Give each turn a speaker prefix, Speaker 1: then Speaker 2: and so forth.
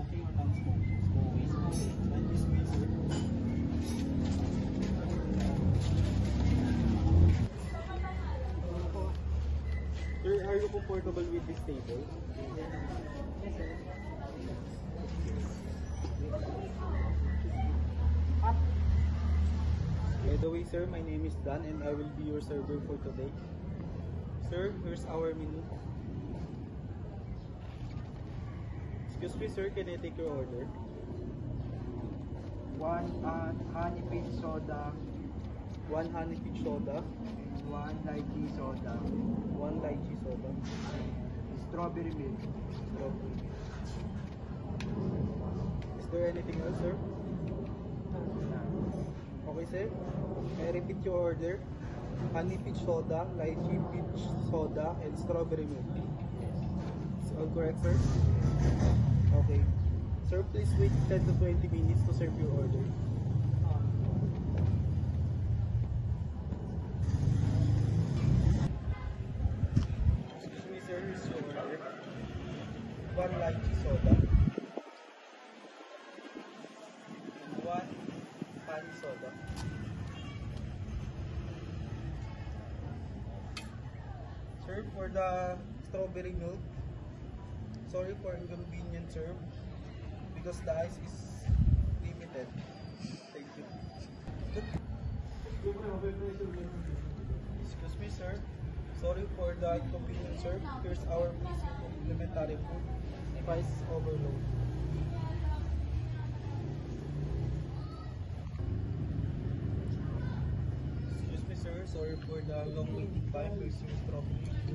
Speaker 1: smoking or non-smoking? Smoking. And this way, sir. Sir, are you comfortable with this table?
Speaker 2: Yes, sir.
Speaker 1: By the way, sir, my name is Dan and I will be your server for today. Sir, here's our menu. Excuse me, sir, can I take your order?
Speaker 2: One honey peach soda,
Speaker 1: One honey peach soda,
Speaker 2: one lychee soda,
Speaker 1: one lychee soda,
Speaker 2: strawberry milk.
Speaker 1: strawberry. Is there anything else, sir? Okay, sir. I repeat your order. Honey peach soda, lychee peach soda, and strawberry milk. Is all correct, sir? Okay. Sir, please wait 10 to 20 minutes to serve your order. Excuse me, sir. Here's your order. One lychee soda. And one honey soda. Sir, for the strawberry milk, sorry for inconvenience, sir, because the ice is limited. Thank you. Excuse me, sir. Sorry for the inconvenience, sir. Here's our missing complimentary food. Price overload. Excuse me, sir. Sorry for the long waiting time. Here's your strawberry.